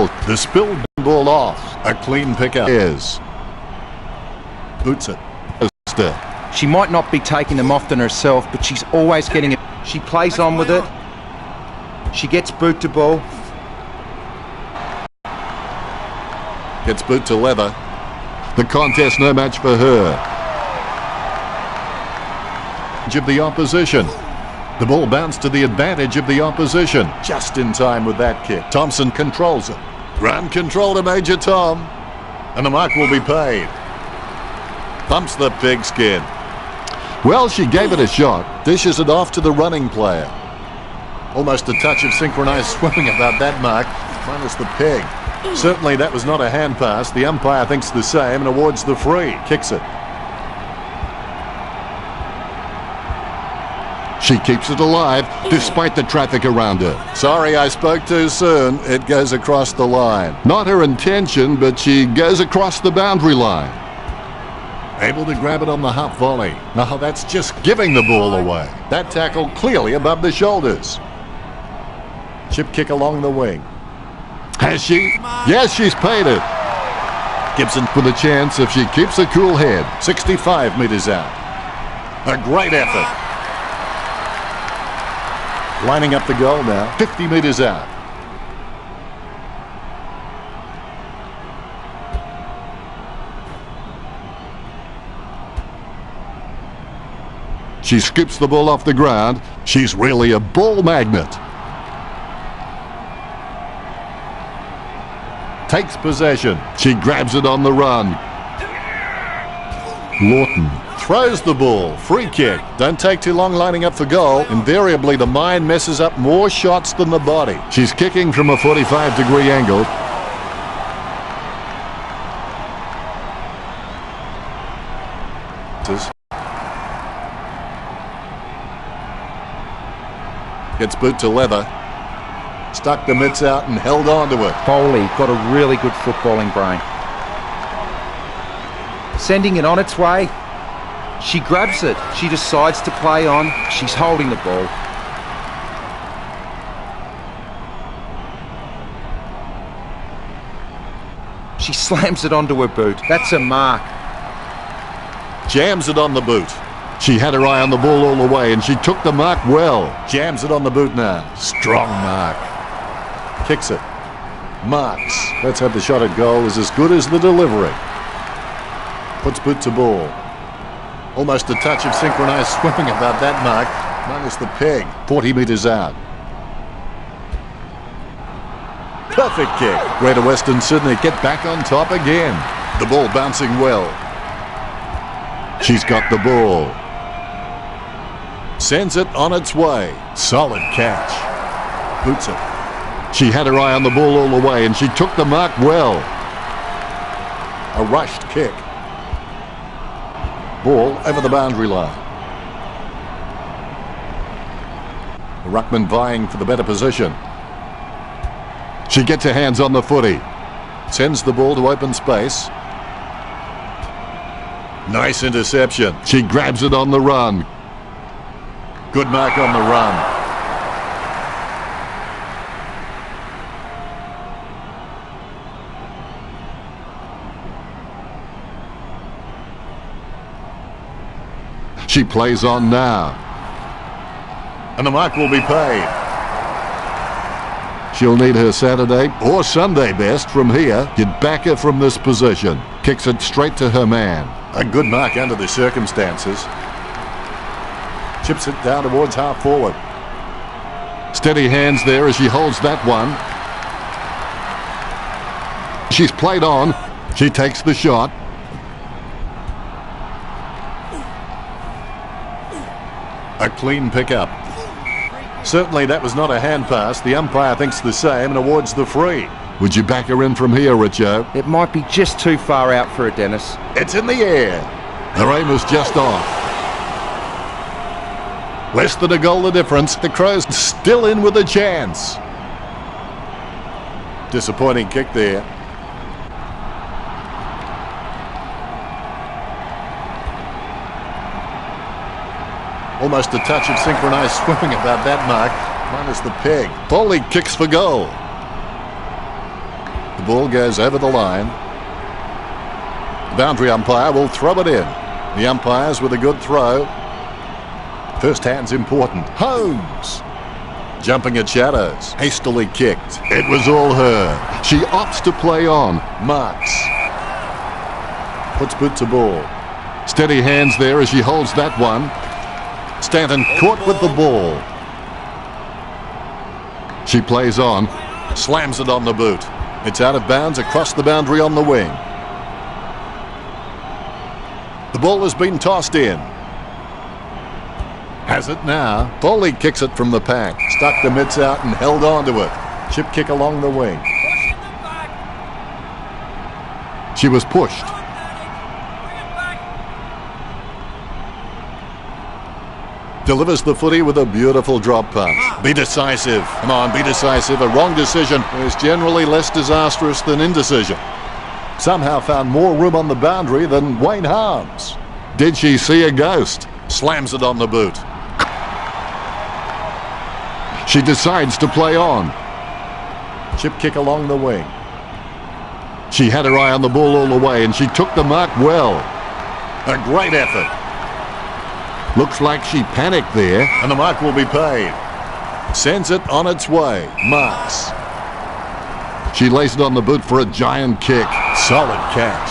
ball. The spilled ball off. A clean pickup is. Boots it. She might not be taking them often herself, but she's always getting it. She plays on with it. She gets boot to ball. Gets boot to leather. The contest no match for her. Of the opposition. The ball bounced to the advantage of the opposition. Just in time with that kick. Thompson controls it. Ground control to Major Tom. And the mark will be paid. Bumps the pigskin. Well, she gave it a shot. Dishes it off to the running player. Almost a touch of synchronized swimming about that mark. Minus the peg. Certainly that was not a hand pass. The umpire thinks the same and awards the free. Kicks it. She keeps it alive despite the traffic around her. Sorry, I spoke too soon. It goes across the line. Not her intention, but she goes across the boundary line. Able to grab it on the half volley. No, that's just giving the ball away. That tackle clearly above the shoulders. Chip kick along the wing. Has she? Yes, she's paid it. Gibson with a chance if she keeps a cool head. 65 metres out. A great effort. Lining up the goal now. 50 metres out. She scoops the ball off the ground. She's really a ball magnet. Takes possession. She grabs it on the run. Lawton throws the ball. Free kick. Don't take too long lining up for goal. Invariably, the mind messes up more shots than the body. She's kicking from a 45-degree angle. Gets boot to leather. Stuck the mitts out and held on to it. Foley got a really good footballing brain. Sending it on its way. She grabs it. She decides to play on. She's holding the ball. She slams it onto her boot. That's a mark. Jams it on the boot. She had her eye on the ball all the way and she took the mark well. Jams it on the boot now. Strong mark. Kicks it. Marks. Let's hope the shot at goal is as good as the delivery. Puts boot to ball. Almost a touch of synchronized swimming about that mark. Minus the peg. 40 metres out. Perfect kick. Greater Western Sydney get back on top again. The ball bouncing well. She's got the ball. Sends it on its way. Solid catch. Boots it. She had her eye on the ball all the way and she took the mark well. A rushed kick. Ball over the boundary line. The ruckman vying for the better position. She gets her hands on the footy. Sends the ball to open space. Nice interception. She grabs it on the run. Good mark on the run. She plays on now. And the mark will be paid. She'll need her Saturday or Sunday best from here. You'd back her from this position. Kicks it straight to her man. A good mark under the circumstances. Chips it down towards half forward. Steady hands there as she holds that one. She's played on. She takes the shot. A clean pickup. Certainly that was not a hand pass. The umpire thinks the same and awards the free. Would you back her in from here, Richo? It might be just too far out for her, Dennis. It's in the air. Her aim was just off. Less than a goal the difference. The Crows still in with a chance. Disappointing kick there. Almost a touch of synchronized swimming about that mark. Minus the peg. Foley kicks for goal. The ball goes over the line. The boundary umpire will throw it in. The umpires with a good throw. First hand's important. Holmes. Jumping at shadows. Hastily kicked. It was all her. She opts to play on. Marks. Puts boot to ball. Steady hands there as she holds that one. Stanton caught with the ball. She plays on. Slams it on the boot. It's out of bounds across the boundary on the wing. The ball has been tossed in. Has it now. Foley kicks it from the pack. Stuck the mitts out and held on to it. Chip kick along the wing. She was pushed. Delivers the footy with a beautiful drop punch. Be decisive. Come on, be decisive. A wrong decision is generally less disastrous than indecision. Somehow found more room on the boundary than Wayne Harms. Did she see a ghost? Slams it on the boot. She decides to play on. Chip kick along the wing. She had her eye on the ball all the way and she took the mark well. A great effort. Looks like she panicked there. And the mark will be paid. Sends it on its way. Marks. She lays it on the boot for a giant kick. Solid catch.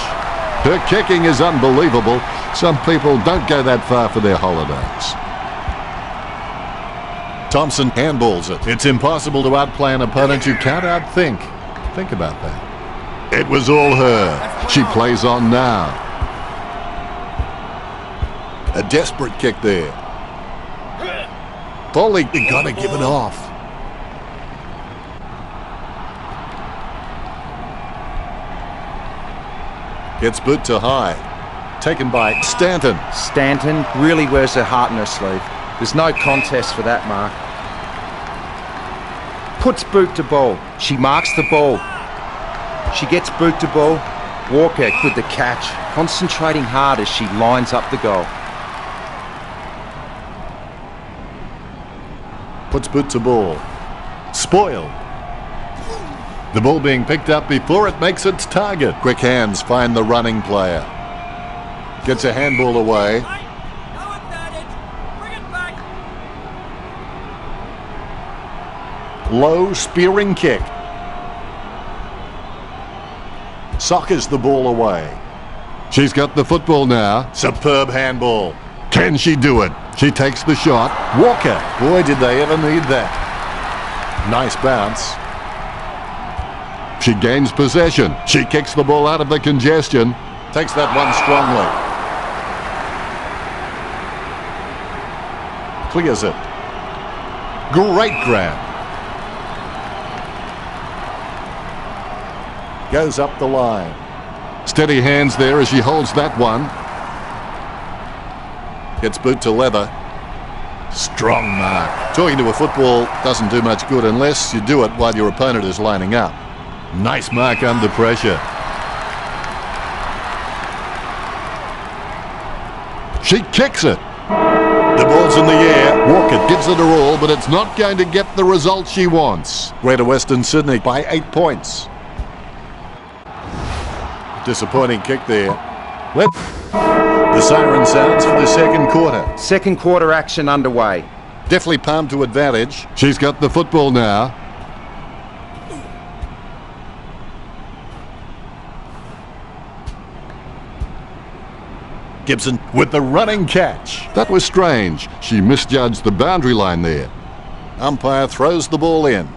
Her kicking is unbelievable. Some people don't go that far for their holidays. Thompson handballs it. It's impossible to outplay an opponent you can't outthink. Think about that. It was all her. She plays on now. A desperate kick there. Foley, you gotta give it off. Gets boot to high. Taken by Stanton. Stanton really wears her heart in her sleeve. There's no contest for that mark. Puts boot to ball. She marks the ball. She gets boot to ball. Walker with the catch, concentrating hard as she lines up the goal. Puts boot to ball. Spoiled. The ball being picked up before it makes its target. Quick hands find the running player. Gets a handball away. Low spearing kick. Sockers the ball away. She's got the football now. Superb handball. Can she do it? She takes the shot. Walker. Boy, did they ever need that. Nice bounce. She gains possession. She kicks the ball out of the congestion. Takes that one strongly. Clears it. Great grab. Goes up the line. Steady hands there as she holds that one. Gets boot to leather. Strong mark. Talking to a football doesn't do much good unless you do it while your opponent is lining up. Nice mark under pressure. She kicks it. The ball's in the air. Walker gives it her all, but it's not going to get the result she wants. Greater Western Sydney by 8 points. Disappointing kick there. The siren sounds for the second quarter. Second quarter action underway. Definitely palmed to advantage. She's got the football now. Gibson with the running catch. That was strange. She misjudged the boundary line there. Umpire throws the ball in.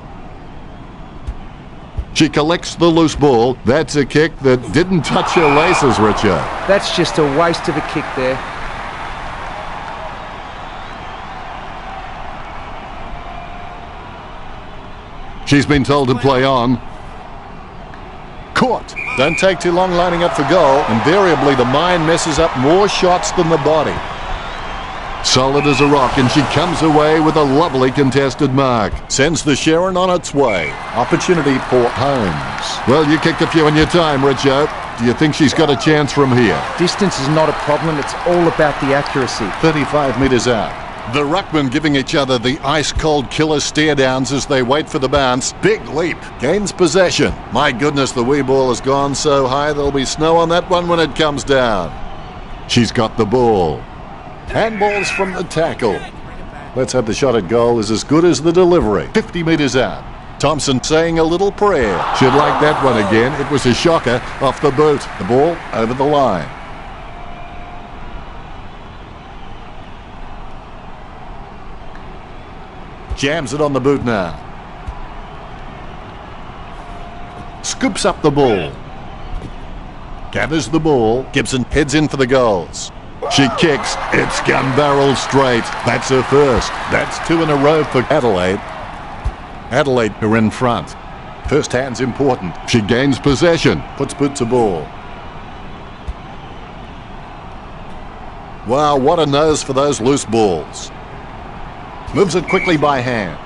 She collects the loose ball. That's a kick that didn't touch her laces, Richard. That's just a waste of a kick there. She's been told to play on. Caught. Don't take too long lining up for goal. Invariably, the mind messes up more shots than the body. Solid as a rock, and she comes away with a lovely contested mark. Sends the Sharon on its way. Opportunity for Holmes. Well, you kicked a few in your time, Richo. Do you think she's got a chance from here? Distance is not a problem. It's all about the accuracy. 35 metres out. The ruckmen giving each other the ice-cold killer stare-downs as they wait for the bounce. Big leap. Gains possession. My goodness, the wee ball has gone so high there'll be snow on that one when it comes down. She's got the ball. Handballs from the tackle. Let's hope the shot at goal is as good as the delivery. 50 metres out. Thompson saying a little prayer. She'd like that one again. It was a shocker off the boot. The ball over the line. Jams it on the boot now. Scoops up the ball. Gathers the ball. Gibson heads in for the goals. She kicks. It's gun barrel straight. That's her first. That's 2 in a row for Adelaide. Adelaide are in front. First hand's important. She gains possession. Puts boot to ball. Wow, what a nose for those loose balls. Moves it quickly by hand.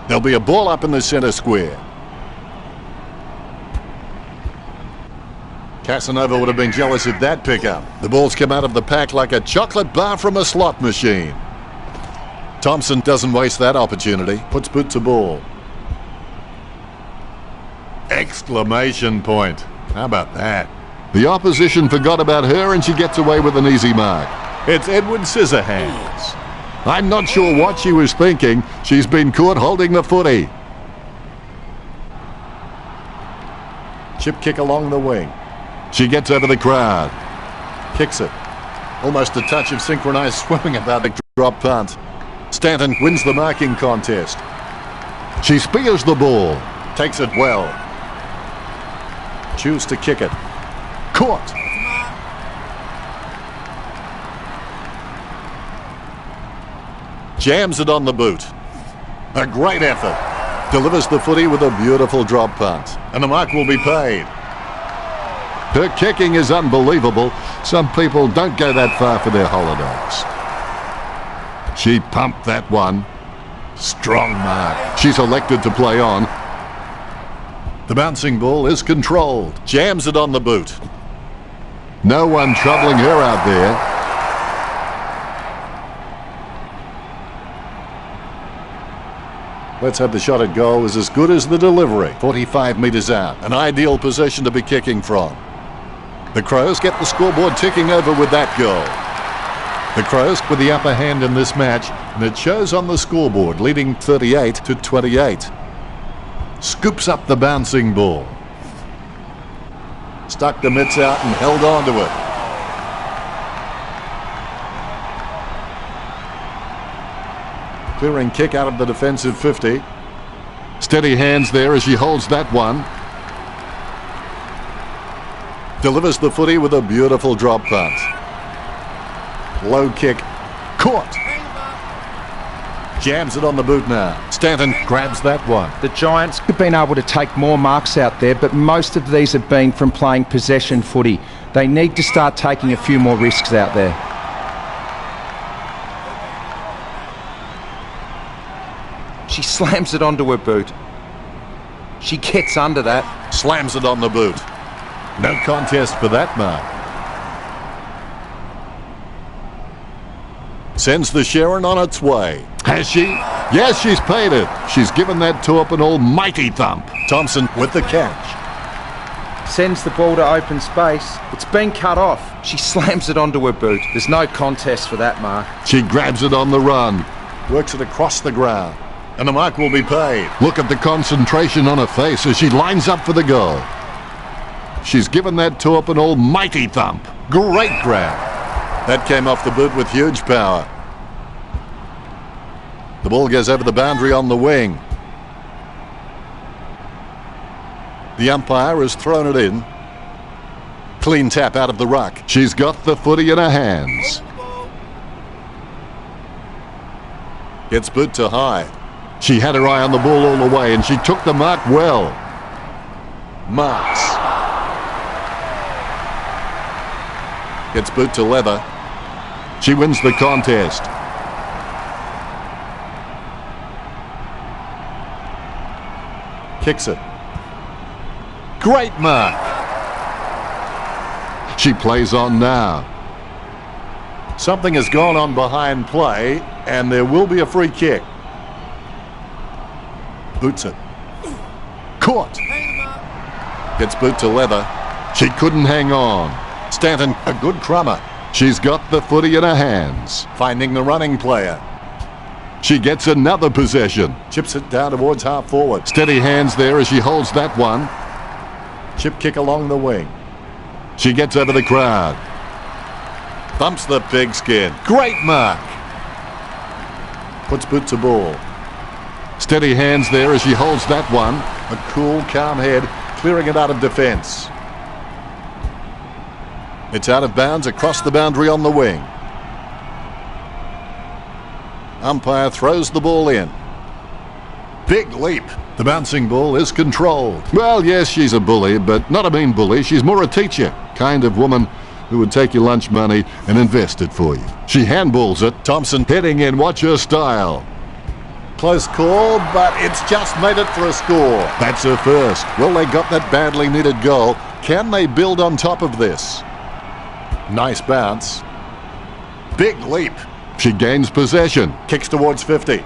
There'll be a ball up in the centre square. Casanova would have been jealous of that pickup. The ball's come out of the pack like a chocolate bar from a slot machine. Thompson doesn't waste that opportunity. Puts boot to ball. Exclamation point. How about that? The opposition forgot about her and she gets away with an easy mark. It's Edward Scissorhands. I'm not sure what she was thinking. She's been caught holding the footy. Chip kick along the wing. She gets over the crowd. Kicks it. Almost a touch of synchronised swimming about the drop punt. Stanton wins the marking contest. She spears the ball. Takes it well. Choose to kick it. Caught. Jams it on the boot. A great effort. Delivers the footy with a beautiful drop punt. And the mark will be paid. Her kicking is unbelievable. Some people don't go that far for their holidays. She pumped that one. Strong mark. She's elected to play on. The bouncing ball is controlled. Jams it on the boot. No one troubling her out there. Let's hope the shot at goal is as good as the delivery. 45 metres out. An ideal position to be kicking from. The Crows get the scoreboard ticking over with that goal. The Crows with the upper hand in this match, and it shows on the scoreboard, leading 38-28. Scoops up the bouncing ball. Stuck the mitts out and held on to it. Clearing kick out of the defensive 50. Steady hands there as she holds that one. Delivers the footy with a beautiful drop punt. Low kick. Caught. Jams it on the boot now. Stanton grabs that one. The Giants have been able to take more marks out there, but most of these have been from playing possession footy. They need to start taking a few more risks out there. She slams it onto her boot. She gets under that. Slams it on the boot. No contest for that mark. Sends the Sharon on its way. Has she? Yes, she's paid it. She's given that Torp an almighty thump. Thompson with the catch. Sends the ball to open space. It's been cut off. She slams it onto her boot. There's no contest for that mark. She grabs it on the run. Works it across the ground. And the mark will be paid. Look at the concentration on her face as she lines up for the goal. She's given that Torp an almighty thump. Great grab. That came off the boot with huge power. The ball goes over the boundary on the wing. The umpire has thrown it in. Clean tap out of the ruck. She's got the footy in her hands. Gets boot to high. She had her eye on the ball all the way and she took the mark well. Marks. Gets boot to leather. She wins the contest. Kicks it. Great mark. She plays on now. Something has gone on behind play, and there will be a free kick. Boots it. Caught. Gets boot to leather. She couldn't hang on. Stanton, a good crummer. She's got the footy in her hands. Finding the running player. She gets another possession. Chips it down towards half forward. Steady hands there as she holds that one. Chip kick along the wing. She gets over the crowd. Thumps the pigskin. Great mark. Puts boot to ball. Steady hands there as she holds that one. A cool, calm head, clearing it out of defence. It's out of bounds across the boundary on the wing. Umpire throws the ball in. Big leap. The bouncing ball is controlled. Well, yes, she's a bully, but not a mean bully. She's more a teacher. Kind of woman who would take your lunch money and invest it for you. She handballs it. Thompson heading in. Watch her style. Close call, but it's just made it for a score. That's her first. Well, they got that badly needed goal. Can they build on top of this? Nice bounce. Big leap. She gains possession. Kicks towards 50.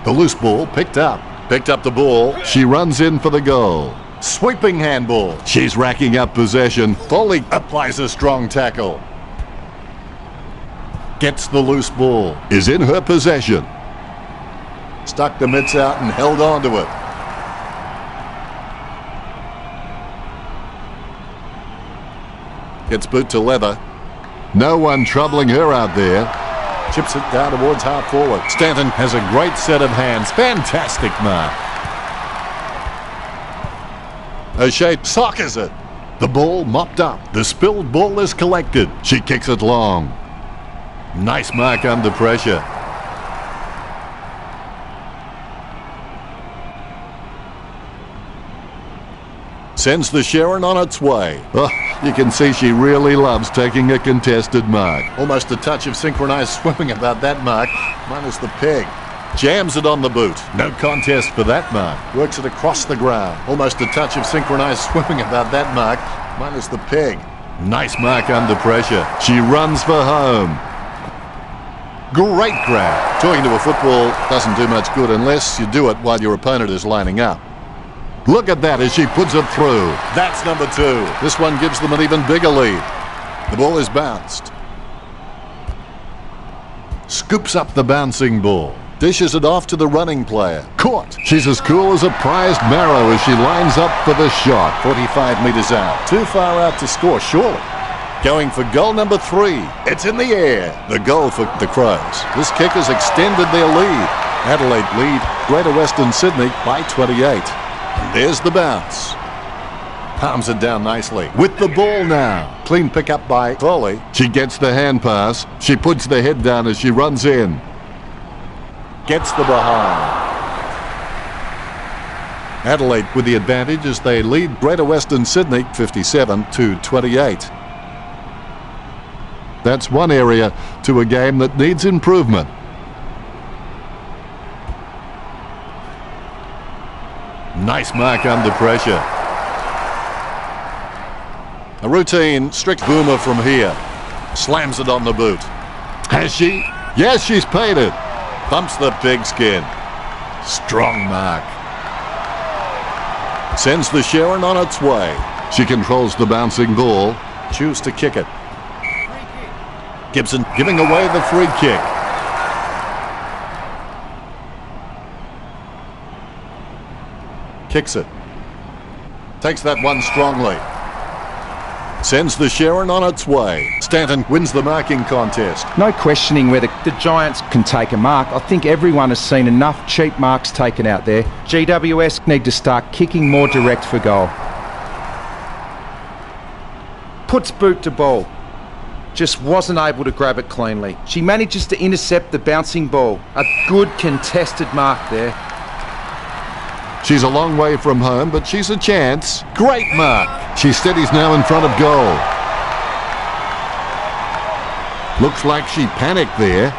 The loose ball picked up. Picked up the ball. She runs in for the goal. Sweeping handball. She's racking up possession. Foley applies a strong tackle. Gets the loose ball. Is in her possession. Stuck the mitts out and held on to it. Gets boot to leather. No one troubling her out there. Chips it down towards half forward. Stanton has a great set of hands. Fantastic mark. O'Shea sockers it. The ball mopped up. The spilled ball is collected. She kicks it long. Nice mark under pressure. Sends the Sharon on its way. Oh, you can see she really loves taking a contested mark. Almost a touch of synchronized swimming about that mark, minus the peg. Jams it on the boot. No contest for that mark. Works it across the ground. Almost a touch of synchronized swimming about that mark, minus the peg. Nice mark under pressure. She runs for home. Great grab. Talking to a football doesn't do much good unless you do it while your opponent is lining up. Look at that as she puts it through. That's number 2. This one gives them an even bigger lead. The ball is bounced. Scoops up the bouncing ball. Dishes it off to the running player. Caught. She's as cool as a prized marrow as she lines up for the shot. 45 metres out. Too far out to score, surely. Going for goal number 3. It's in the air. The goal for the Crows. This kick has extended their lead. Adelaide lead Greater Western Sydney by 28. And there's the bounce. Palms it down nicely. With the ball now. Clean pick up by Foley. She gets the hand pass. She puts the head down as she runs in. Gets the behind. Adelaide with the advantage as they lead Greater Western Sydney 57-28. That's one area to a game that needs improvement. Nice mark under pressure. A routine strict boomer from here. Slams it on the boot. Has she? Yes, she's paid it. Bumps the pigskin. Strong mark. Sends the Sharon on its way. She controls the bouncing ball. Choose to kick it. Gibson giving away the free kick. Kicks it. Takes that one strongly. Sends the Sharon on its way. Stanton wins the marking contest. No questioning whether the Giants can take a mark. I think everyone has seen enough cheap marks taken out there. GWS need to start kicking more direct for goal. Puts boot to ball. Just wasn't able to grab it cleanly. She manages to intercept the bouncing ball. A good contested mark there. She's a long way from home, but she's a chance. Great mark. She steadies now in front of goal. Looks like she panicked there.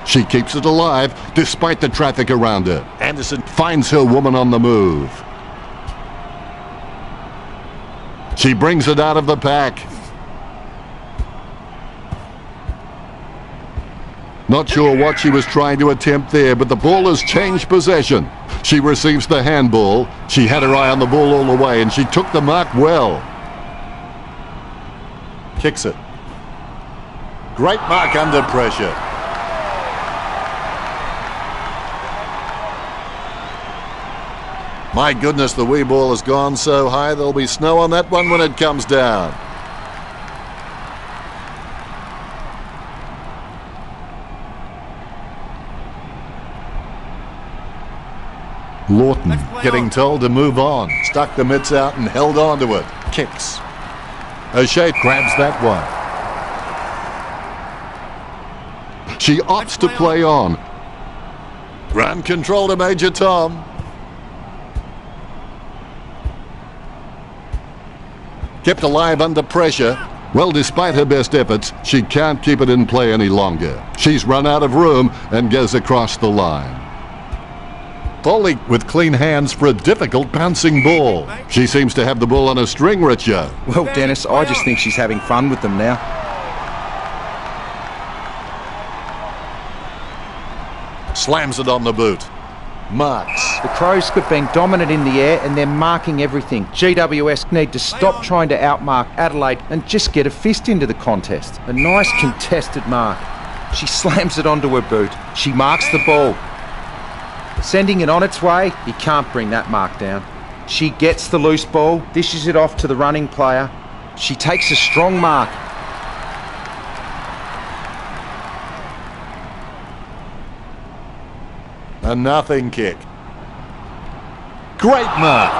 She keeps it alive despite the traffic around her. Anderson finds her woman on the move. She brings it out of the pack. Not sure what she was trying to attempt there, but the ball has changed possession. She receives the handball. She had her eye on the ball all the way, and she took the mark well. Kicks it. Great mark under pressure. My goodness, the wee ball has gone so high, there'll be snow on that one when it comes down. Lawton getting told to move on. Stuck the mitts out and held on to it. Kicks. O'Shea grabs that one. She opts to play on. Run control to Major Tom. Kept alive under pressure. Well, despite her best efforts, she can't keep it in play any longer. She's run out of room and goes across the line. Foley with clean hands for a difficult bouncing ball. She seems to have the ball on a string, Richo. Well, Dennis, I just think she's having fun with them now. Slams it on the boot. Marks. The Crows have been dominant in the air and they're marking everything. GWS need to stop trying to outmark Adelaide and just get a fist into the contest. A nice contested mark. She slams it onto her boot. She marks the ball. Sending it on its way, he can't bring that mark down. She gets the loose ball, dishes it off to the running player. She takes a strong mark. A nothing kick. Great mark.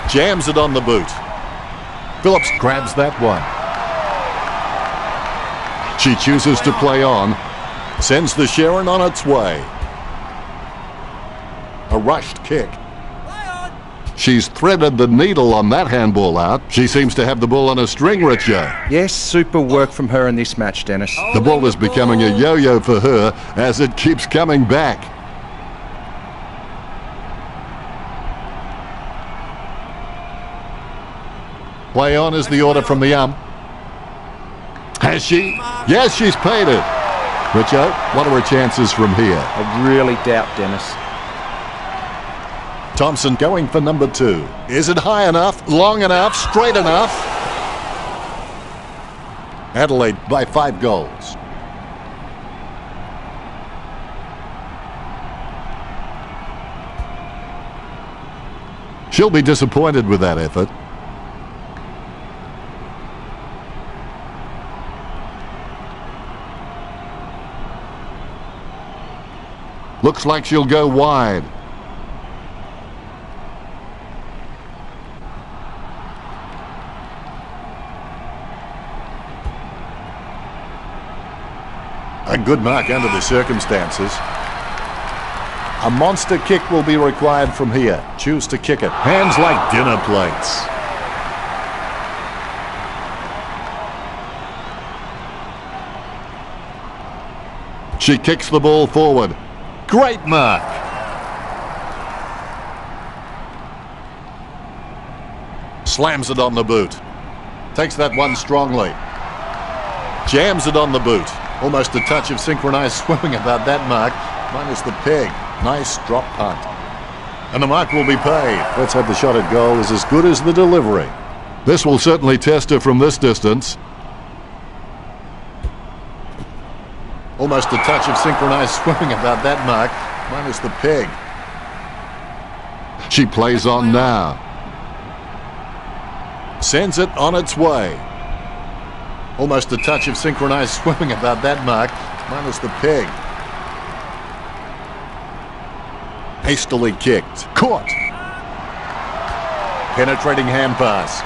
Jams it on the boot. Phillips grabs that one. She chooses to play on. Sends the Sharon on its way. A rushed kick. She's threaded the needle on that handball out. She seems to have the ball on a string, Richo. Yes, super work from her in this match, Dennis. The ball is becoming a yo-yo for her as it keeps coming back. Play on is the order from the ump. Has she? Yes, she's paid it. Richo, what are her chances from here? I really doubt, Dennis. Thompson going for number 2. Is it high enough, long enough, straight enough? Adelaide by 5 goals. She'll be disappointed with that effort. Looks like she'll go wide. A good mark under the circumstances. A monster kick will be required from here. Choose to kick it. Hands like dinner plates. She kicks the ball forward. Great mark. Slams it on the boot. Takes that one strongly. Jams it on the boot. Almost a touch of synchronized swimming about that mark, minus the peg. Nice drop punt. And the mark will be paid. Let's hope the shot at goal is as good as the delivery. This will certainly test her from this distance. Almost a touch of synchronized swimming about that mark, minus the peg. She plays on now. Sends it on its way. Almost a touch of synchronized swimming about that mark, minus the peg. Hastily kicked. Caught. Penetrating hand pass.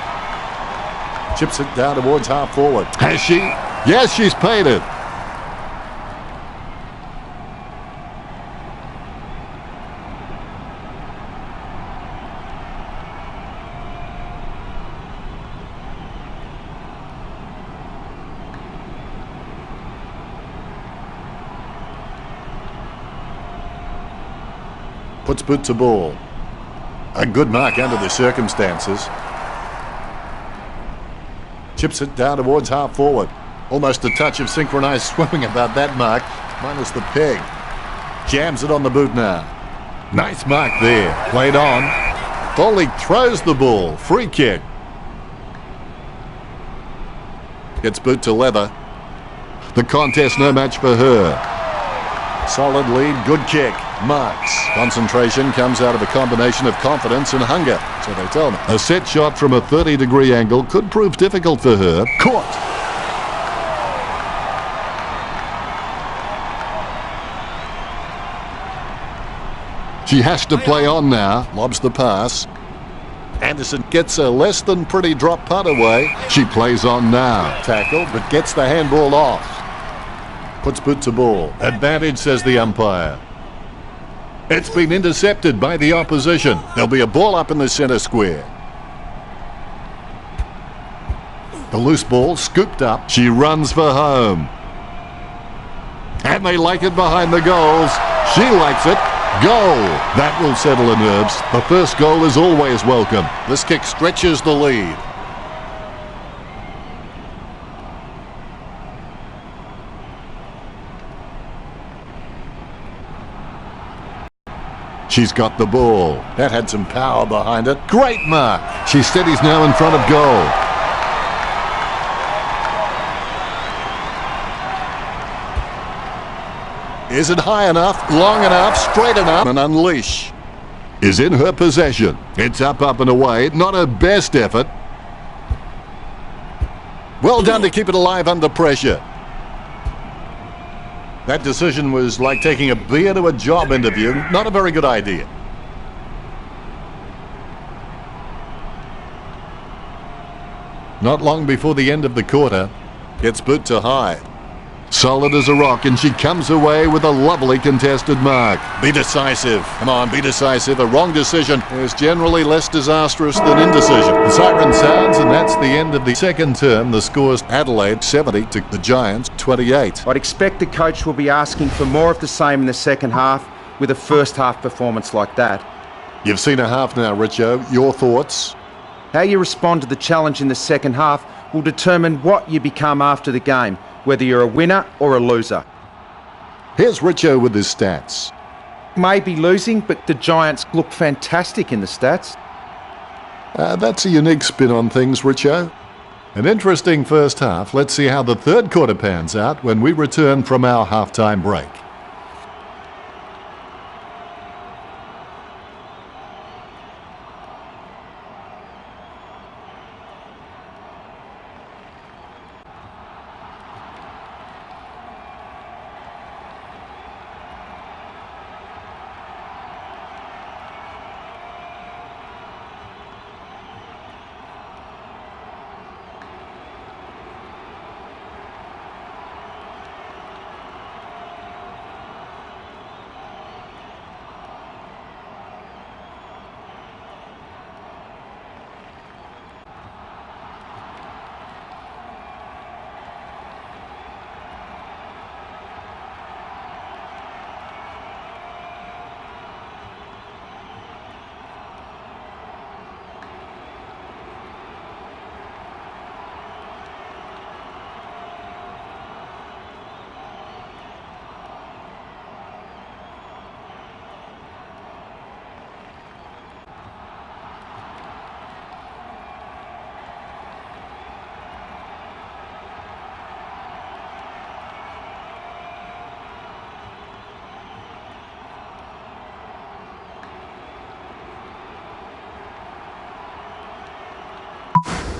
Chips it down towards half forward. Has she? Yes, she's paid it. Puts boot to ball. A good mark under the circumstances. Chips it down towards half forward. Almost a touch of synchronized swimming about that mark, minus the peg. Jams it on the boot now. Nice mark there. Played on. Foley throws the ball. Free kick. Gets boot to leather. The contest no match for her. Solid lead, good kick. Marks. Concentration comes out of a combination of confidence and hunger, so they tell me. A set shot from a 30-degree angle could prove difficult for her. Caught. She has to play on now. Lobs the pass. Anderson gets a less than pretty drop punt away. She plays on now. Tackle, but gets the handball off. Puts boot to ball. Advantage, says the umpire. It's been intercepted by the opposition. There'll be a ball up in the centre square. The loose ball scooped up. She runs for home. And they like it behind the goals. She likes it. Goal! That will settle the nerves. The first goal is always welcome. This kick stretches the lead. She's got the ball. That had some power behind it. Great mark. She steadies now in front of goal. Is it high enough, long enough, straight enough? And unleash is in her possession. It's up and away. Not her best effort. Well done to keep it alive under pressure. That decision was like taking a beer to a job interview. Not a very good idea. Not long before the end of the quarter. Gets boot to high. Solid as a rock, and she comes away with a lovely contested mark. Be decisive. Come on, be decisive. A wrong decision is generally less disastrous than indecision. The siren sounds, and that's the end of the second term. The score's Adelaide 70 to the Giants 28. I'd expect the coach will be asking for more of the same in the second half with a first half performance like that. You've seen a half now, Richo. Your thoughts? How you respond to the challenge in the second half will determine what you become after the game, whether you're a winner or a loser. Here's Richo with his stats. Maybe losing, but the Giants look fantastic in the stats. That's a unique spin on things, Richo. An interesting first half. Let's see how the third quarter pans out when we return from our halftime break.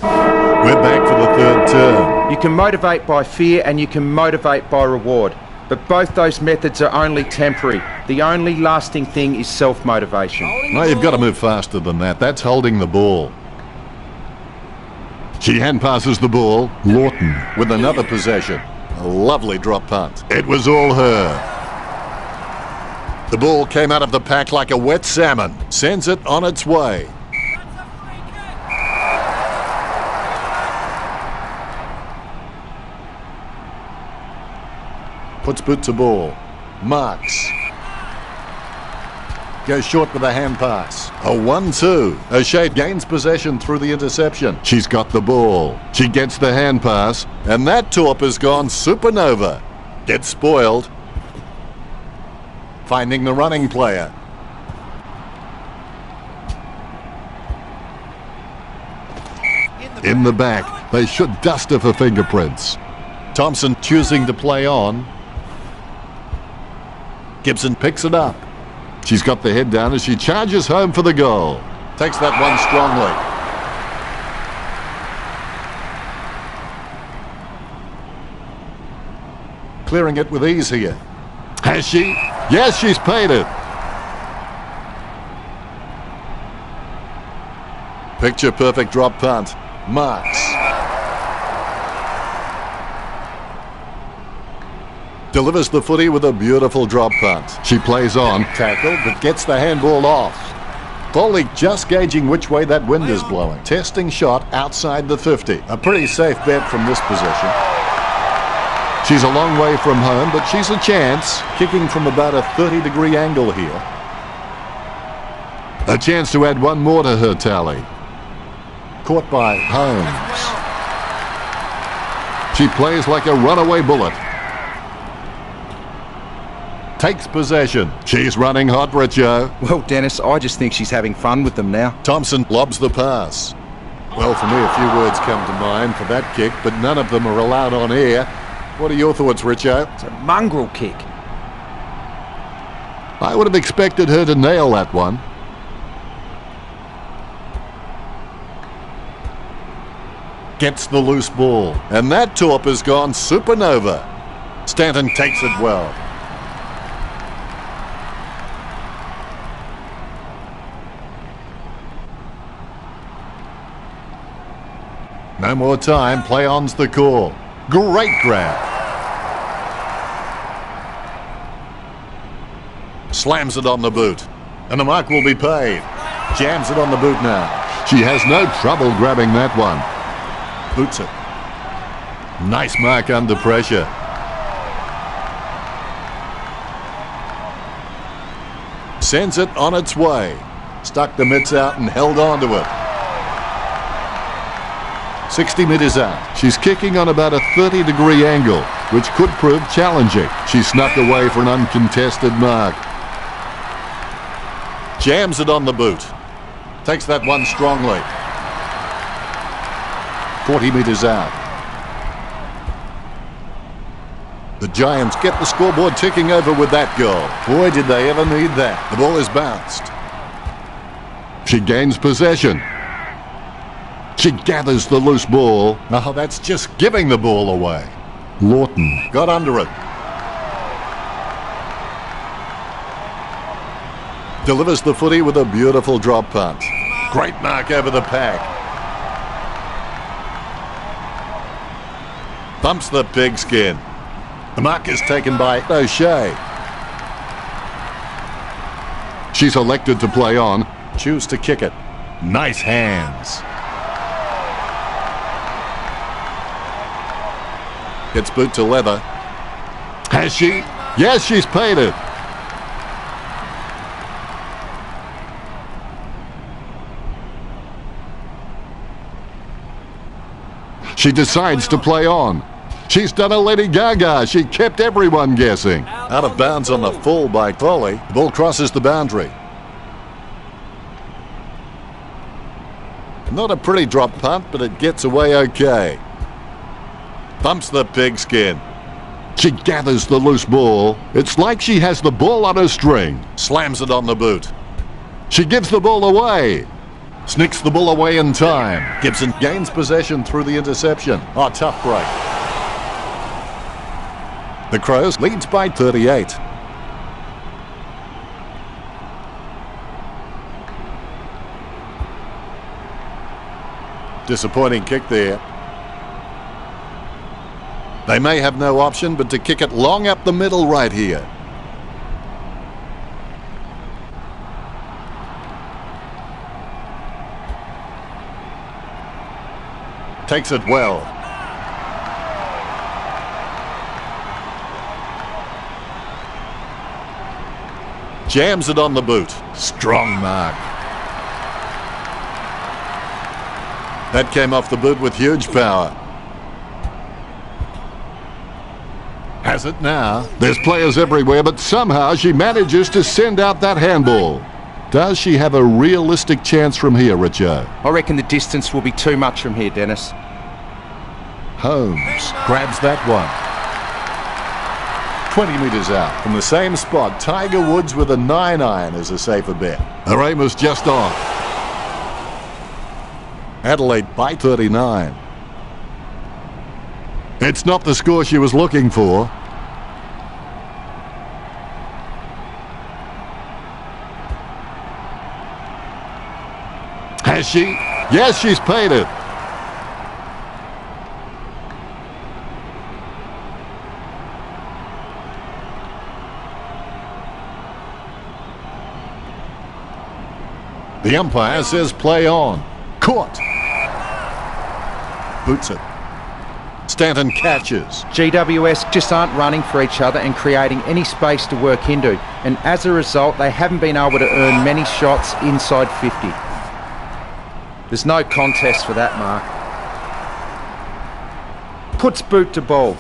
We're back for the third term. You can motivate by fear and you can motivate by reward, but both those methods are only temporary. The only lasting thing is self-motivation. No, you've got to move faster than that. That's holding the ball. She hand passes the ball. Lawton with another possession. A lovely drop punt. It was all her. The ball came out of the pack like a wet salmon. Sends it on its way. Puts boot to ball. Marks. Goes short with a hand pass. A 1-2. O'Shea gains possession through the interception. She's got the ball. She gets the hand pass. And that torp has gone supernova. Gets spoiled. Finding the running player. In the back. They should dust her for fingerprints. Thompson choosing to play on. Gibson picks it up. She's got the head down as she charges home for the goal. Takes that one strongly. Clearing it with ease here. Has she? Yes, she's paid it. Picture perfect drop punt. Marks. Delivers the footy with a beautiful drop punt. She plays on. Tackle, but gets the handball off. Foley just gauging which way that wind is blowing. Testing shot outside the 50. A pretty safe bet from this position. She's a long way from home, but she's a chance. Kicking from about a 30-degree angle here. A chance to add one more to her tally. Caught by Holmes. She plays like a runaway bullet. Takes possession. She's running hot, Richo. Well, Dennis, I just think she's having fun with them now. Thompson lobs the pass. Well, for me, a few words come to mind for that kick, but none of them are allowed on air. What are your thoughts, Richo? It's a mongrel kick. I would have expected her to nail that one. Gets the loose ball. And that torp has gone supernova. Stanton takes it well. No more time. Play on's the call. Great grab. Slams it on the boot. And the mark will be paid. Jams it on the boot now. She has no trouble grabbing that one. Boots it. Nice mark under pressure. Sends it on its way. Stuck the mitts out and held on to it. 60 metres out. She's kicking on about a 30-degree angle, which could prove challenging. She snuck away for an uncontested mark. Jams it on the boot. Takes that one strongly. 40 metres out. The Giants get the scoreboard ticking over with that goal. Boy, did they ever need that. The ball is bounced. She gains possession. She gathers the loose ball. Oh, that's just giving the ball away. Lawton got under it. Delivers the footy with a beautiful drop punt. Great mark over the pack. Thumps the pigskin. The mark is taken by O'Shea. She's elected to play on. Choose to kick it. Nice hands. Gets boot to leather. Has she? Yes, she's paid it. She decides to play on. She's done a Lady Gaga. She kept everyone guessing. Out of bounds on the full by Foley. The ball crosses the boundary. Not a pretty drop punt, but it gets away okay. Thumps the pigskin. She gathers the loose ball. It's like she has the ball on a string. Slams it on the boot. She gives the ball away. Sneaks the ball away in time. Gibson gains possession through the interception. Oh, tough break. The Crows leads by 38. Disappointing kick there. They may have no option but to kick it long up the middle right here. Takes it well. Jams it on the boot. Strong mark. That came off the boot with huge power. Has it now. There's players everywhere, but somehow she manages to send out that handball. Does she have a realistic chance from here, Richo? I reckon the distance will be too much from here, Dennis. Holmes grabs that one. 20 metres out. From the same spot, Tiger Woods with a 9-iron is a safer bet. Her aim was just off. Adelaide by 39. It's not the score she was looking for. Has she? Yes, she's paid it. The umpire says play on. Caught. Boots it. Stanton catches. GWS just aren't running for each other and creating any space to work into, and as a result they haven't been able to earn many shots inside 50. There's no contest for that mark. Puts boot to ball.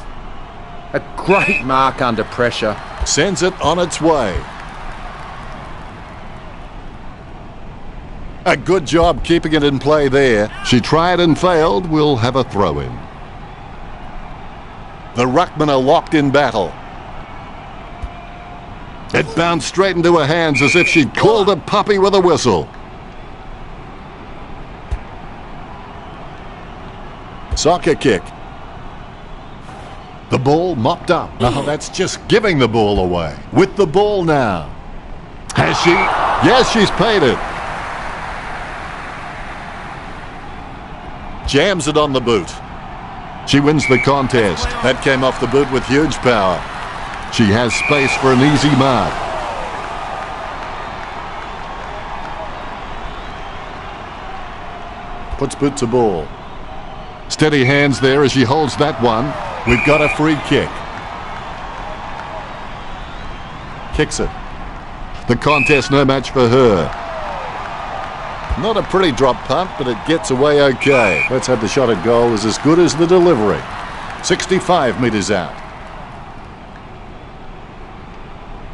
A great mark under pressure. Sends it on its way. A good job keeping it in play there. She tried and failed. We'll have a throw-in. The ruckmen are locked in battle. It bounced straight into her hands as if she'd called a puppy with a whistle. Soccer kick. The ball mopped up. Oh, that's just giving the ball away. With the ball now. Has she? Yes, she's paid it. Jams it on the boot. She wins the contest. That came off the boot with huge power. She has space for an easy mark. Puts boot to ball. Steady hands there as she holds that one. We've got a free kick. Kicks it. The contest no match for her. Not a pretty drop punt, but it gets away okay. Let's have the shot at goal is as good as the delivery. 65 metres out.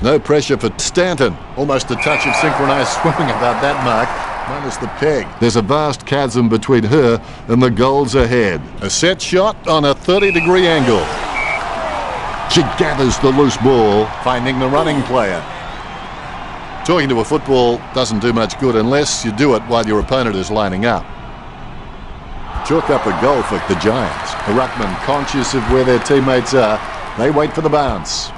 No pressure for Stanton. Almost a touch of synchronised swimming about that mark, minus the peg. There's a vast chasm between her and the goals ahead. A set shot on a 30-degree angle. She gathers the loose ball, finding the running player. Talking to a football doesn't do much good unless you do it while your opponent is lining up. Chalk up a goal for the Giants. The ruckman, conscious of where their teammates are, they wait for the bounce.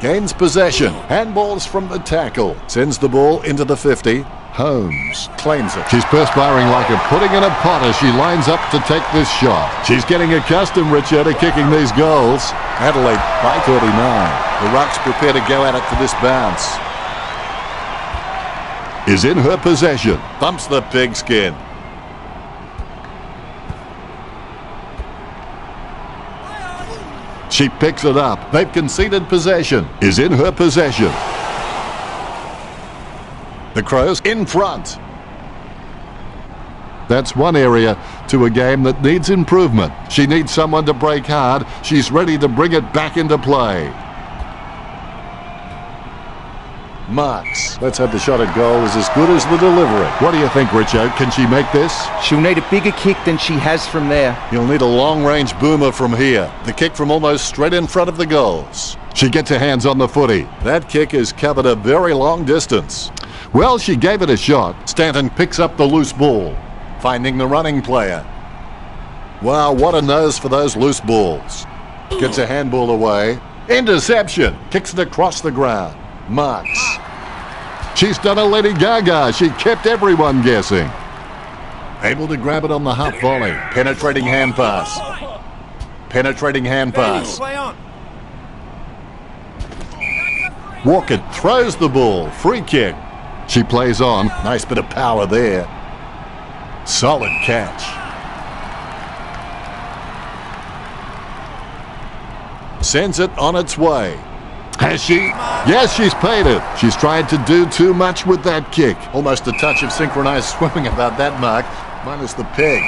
Gains possession. Handballs from the tackle. Sends the ball into the 50. Holmes claims it. She's perspiring like a pudding in a pot as she lines up to take this shot. She's getting accustomed, Richard, to kicking these goals. Adelaide by 39. The Rucks prepare to go at it for this bounce. Is in her possession. Bumps the pigskin. She picks it up. They've conceded possession. Is in her possession. The Crows in front. That's one area to a game that needs improvement. She needs someone to break hard. She's ready to bring it back into play. Marks. Let's have the shot at goal is as good as the delivery. What do you think, Richo? Can she make this? She'll need a bigger kick than she has from there. You'll need a long-range boomer from here. The kick from almost straight in front of the goals. She gets her hands on the footy. That kick has covered a very long distance. Well, she gave it a shot. Stanton picks up the loose ball, finding the running player. Wow, what a nose for those loose balls. Gets a handball away. Interception. Kicks it across the ground. Marks. She's done a Lady Gaga. She kept everyone guessing. Able to grab it on the half volley. Penetrating hand pass. Penetrating hand pass. Walker throws the ball. Free kick. She plays on. Nice bit of power there. Solid catch. Sends it on its way. Has she? Yes, she's paid it. She's tried to do too much with that kick. Almost a touch of synchronized swimming about that mark, minus the peg.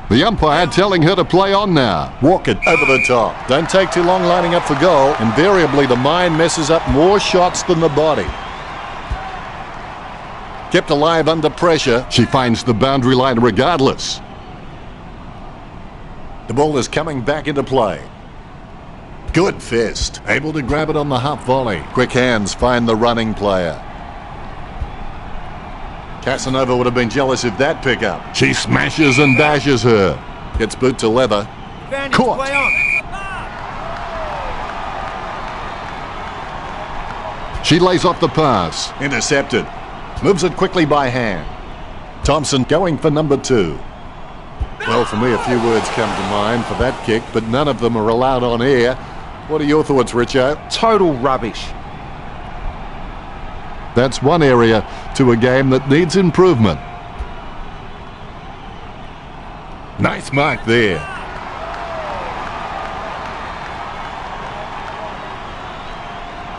The umpire telling her to play on now. Walk it over the top. Don't take too long lining up for goal. Invariably, the mind messes up more shots than the body. Kept alive under pressure. She finds the boundary line regardless. The ball is coming back into play. Good fist. Able to grab it on the half volley. Quick hands find the running player. Casanova would have been jealous of that pickup. She smashes and bashes her. Gets boot to leather. Caught. She lays off the pass. Intercepted. Moves it quickly by hand. Thompson going for number 2. Well, for me, a few words come to mind for that kick, but none of them are allowed on air. What are your thoughts, Richo? Total rubbish. That's one area to a game that needs improvement. Nice mark there.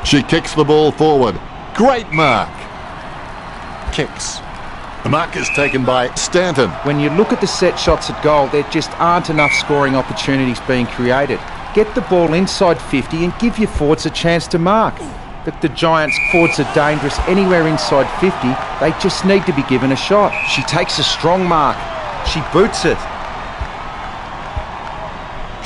She kicks the ball forward. Great mark. Kicks. The mark is taken by Stanton. When you look at the set shots at goal, there just aren't enough scoring opportunities being created. Get the ball inside 50 and give your forwards a chance to mark. But the Giants' forwards are dangerous anywhere inside 50. They just need to be given a shot. She takes a strong mark. She boots it.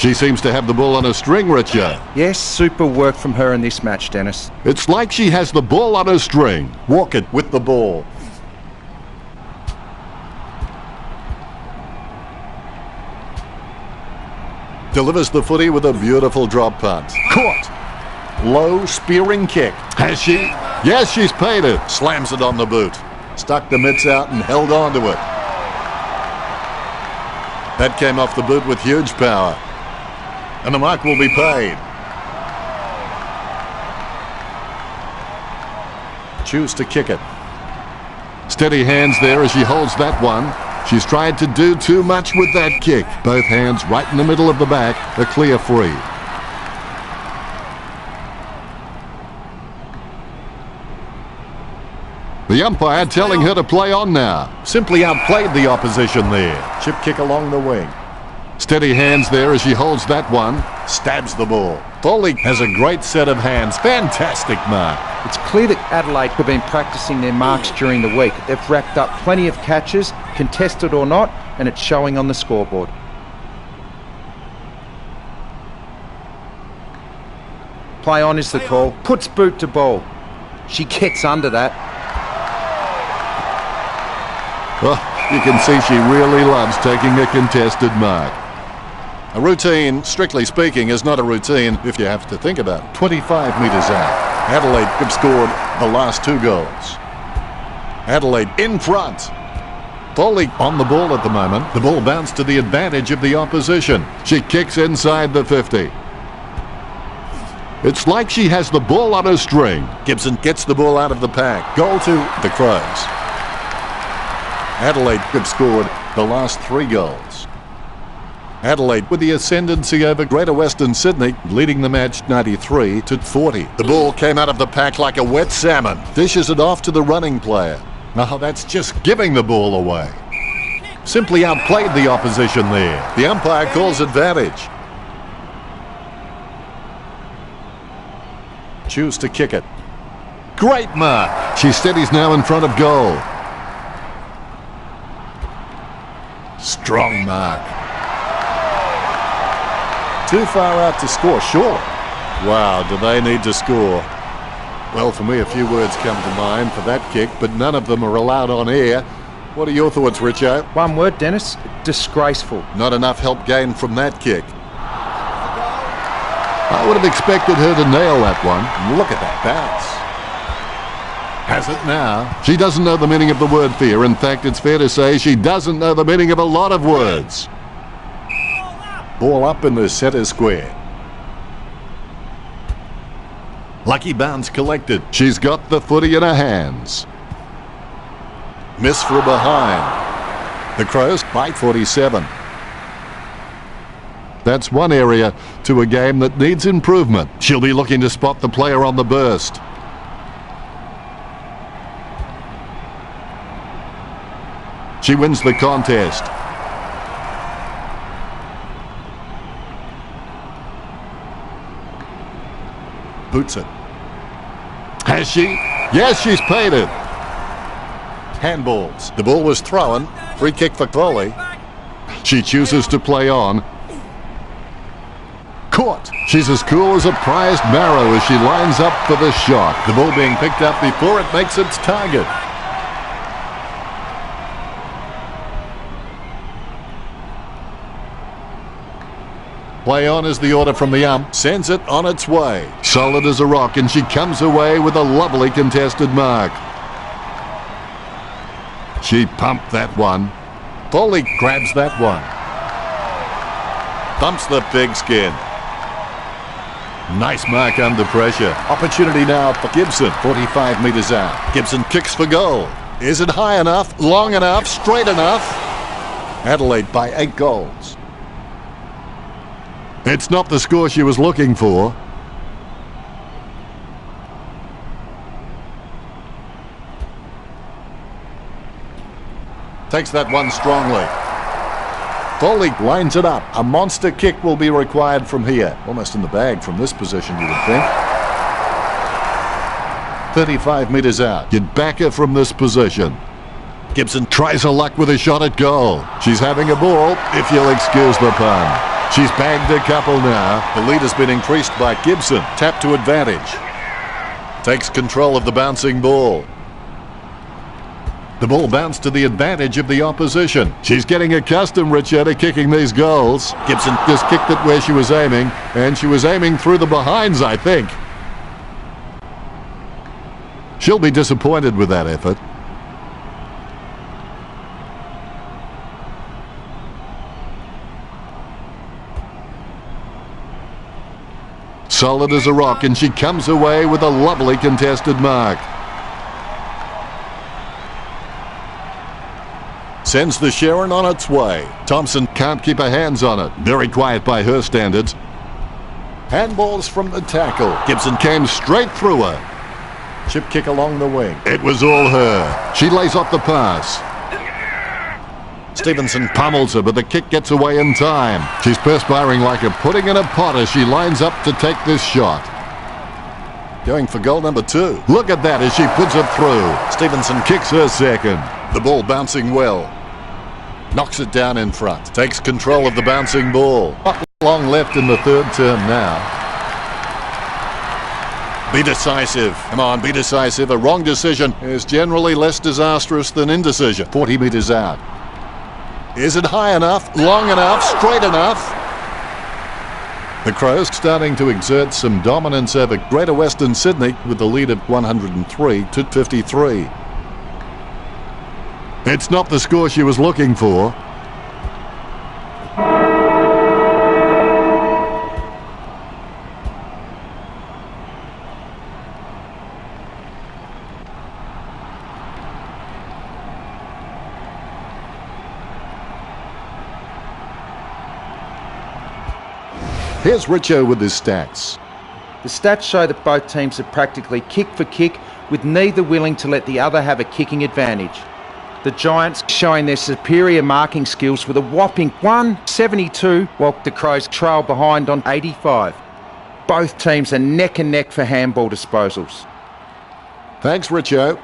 She seems to have the ball on a string, Richard. Yes, super work from her in this match, Dennis. It's like she has the ball on a string. Walk it with the ball. Delivers the footy with a beautiful drop punt. Caught. Low spearing kick. Has she? Yes, she's paid it. Slams it on the boot. Stuck the mitts out and held on to it. That came off the boot with huge power. And the mark will be paid. Choose to kick it. Steady hands there as she holds that one. She's tried to do too much with that kick. Both hands right in the middle of the back. A clear free. The umpire telling her to play on now. Simply outplayed the opposition there. Chip kick along the wing. Steady hands there as she holds that one. Stabs the ball. Foley has a great set of hands. Fantastic mark. It's clear that Adelaide have been practicing their marks during the week. They've racked up plenty of catches, contested or not, and it's showing on the scoreboard. Play on is the call. Puts boot to ball. She gets under that. Oh, you can see she really loves taking a contested mark. A routine, strictly speaking, is not a routine if you have to think about it. 25 metres out. Adelaide have scored the last 2 goals. Adelaide in front. Foley on the ball at the moment. The ball bounced to the advantage of the opposition. She kicks inside the 50. It's like she has the ball on a string. Gibson gets the ball out of the pack. Goal to the Crows. Adelaide have scored the last 3 goals. Adelaide with the ascendancy over Greater Western Sydney, leading the match 93-40. The ball came out of the pack like a wet salmon. Dishes it off to the running player. Now that's just giving the ball away. Simply outplayed the opposition there. The umpire calls advantage. Choose to kick it. Great mark. She steadies now in front of goal. Strong mark. Too far out to score, surely. Wow, do they need to score? Well, for me, a few words come to mind for that kick, but none of them are allowed on air. What are your thoughts, Richo? One word, Dennis. Disgraceful. Not enough help gained from that kick. I would have expected her to nail that one. Look at that bounce. Has it now. She doesn't know the meaning of the word fear. In fact, it's fair to say she doesn't know the meaning of a lot of words. Ball up in the centre square. Lucky bounce collected. She's got the footy in her hands. Miss for a behind. The Crows by 47. That's one area to a game that needs improvement. She'll be looking to spot the player on the burst. She wins the contest. Boots it. Has she? Yes, she's paid it. Handballs. The ball was thrown. Free kick for volley. She chooses to play on. Caught. She's as cool as a prized marrow as she lines up for the shot. The ball being picked up before it makes its target. Play on is the order from the ump. Sends it on its way. Solid as a rock, and she comes away with a lovely contested mark. She pumped that one. Foley grabs that one. Thumps the pigskin. Nice mark under pressure. Opportunity now for Gibson. 45 metres out. Gibson kicks for goal. Is it high enough, long enough, straight enough? Adelaide by 8 goals. It's not the score she was looking for. Takes that one strongly. Foley lines it up. A monster kick will be required from here. Almost in the bag from this position, you would think. 35 metres out. You'd back her from this position. Gibson tries her luck with a shot at goal. She's having a ball, if you'll excuse the pun. She's bagged a couple now. The lead has been increased by Gibson. Tap to advantage. Takes control of the bouncing ball. The ball bounced to the advantage of the opposition. She's getting accustomed, Richard, to kicking these goals. Gibson just kicked it where she was aiming, and she was aiming through the behinds, I think. She'll be disappointed with that effort. Solid as a rock, and she comes away with a lovely contested mark. Sends the Sharon on its way. Thompson can't keep her hands on it. Very quiet by her standards. Handballs from the tackle. Gibson came straight through her. Chip kick along the wing. It was all her. She lays off the pass. Stevenson pummels her, but the kick gets away in time. She's perspiring like a pudding in a pot as she lines up to take this shot. Going for goal number 2. Look at that as she puts it through. Stevenson kicks her second. The ball bouncing well. Knocks it down in front. Takes control of the bouncing ball. Not long left in the third term now. Be decisive. Come on, be decisive. A wrong decision is generally less disastrous than indecision. 40 metres out. Is it high enough, long enough, straight enough? The Crows starting to exert some dominance over Greater Western Sydney with the lead of 103 to 53. It's not the score she was looking for. Here's Richo with his stats. The stats show that both teams have practically kick for kick, with neither willing to let the other have a kicking advantage. The Giants showing their superior marking skills with a whopping 172, while the Crows trail behind on 85. Both teams are neck and neck for handball disposals. Thanks, Richo.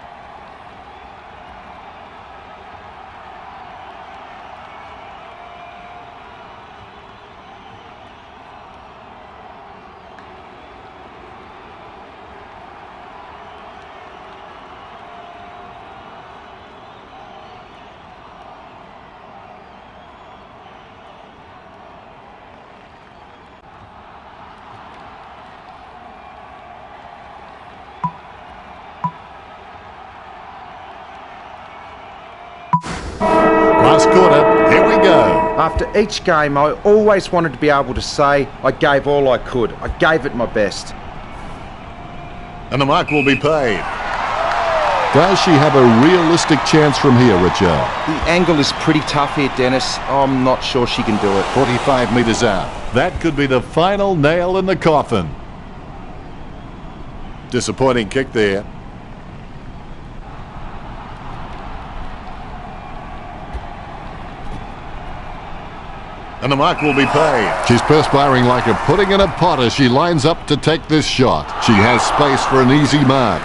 Last quarter, here we go. After each game, I always wanted to be able to say I gave all I could. I gave it my best. And the mark will be paid. Does she have a realistic chance from here, Richard? The angle is pretty tough here, Dennis. I'm not sure she can do it. 45 metres out. That could be the final nail in the coffin. Disappointing kick there. And the mark will be paid. She's perspiring like a pudding in a pot as she lines up to take this shot. She has space for an easy mark.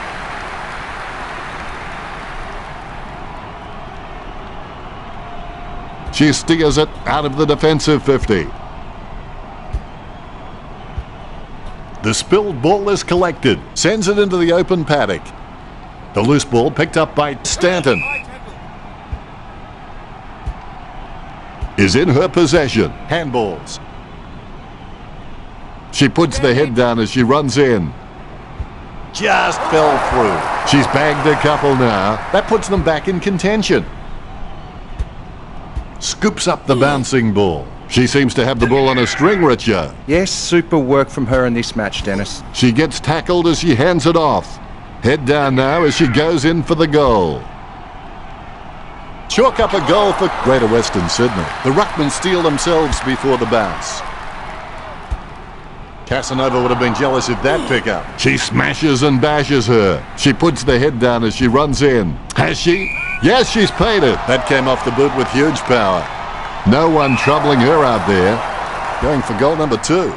She steers it out of the defensive 50. The spilled ball is collected. Sends it into the open paddock. The loose ball picked up by Stanton. Is in her possession. Handballs. She puts the head down as she runs in. Just fell through. She's bagged a couple now. That puts them back in contention. Scoops up the bouncing ball. She seems to have the ball on a string, Richard. Yes, super work from her in this match, Dennis. She gets tackled as she hands it off. Head down now as she goes in for the goal. Chalk up a goal for Greater Western Sydney. The Ruckmen steal themselves before the bounce. Casanova would have been jealous of that pickup. She smashes and bashes her. She puts the head down as she runs in. Has she? Yes, she's paid it. That came off the boot with huge power. No one troubling her out there. Going for goal number 2.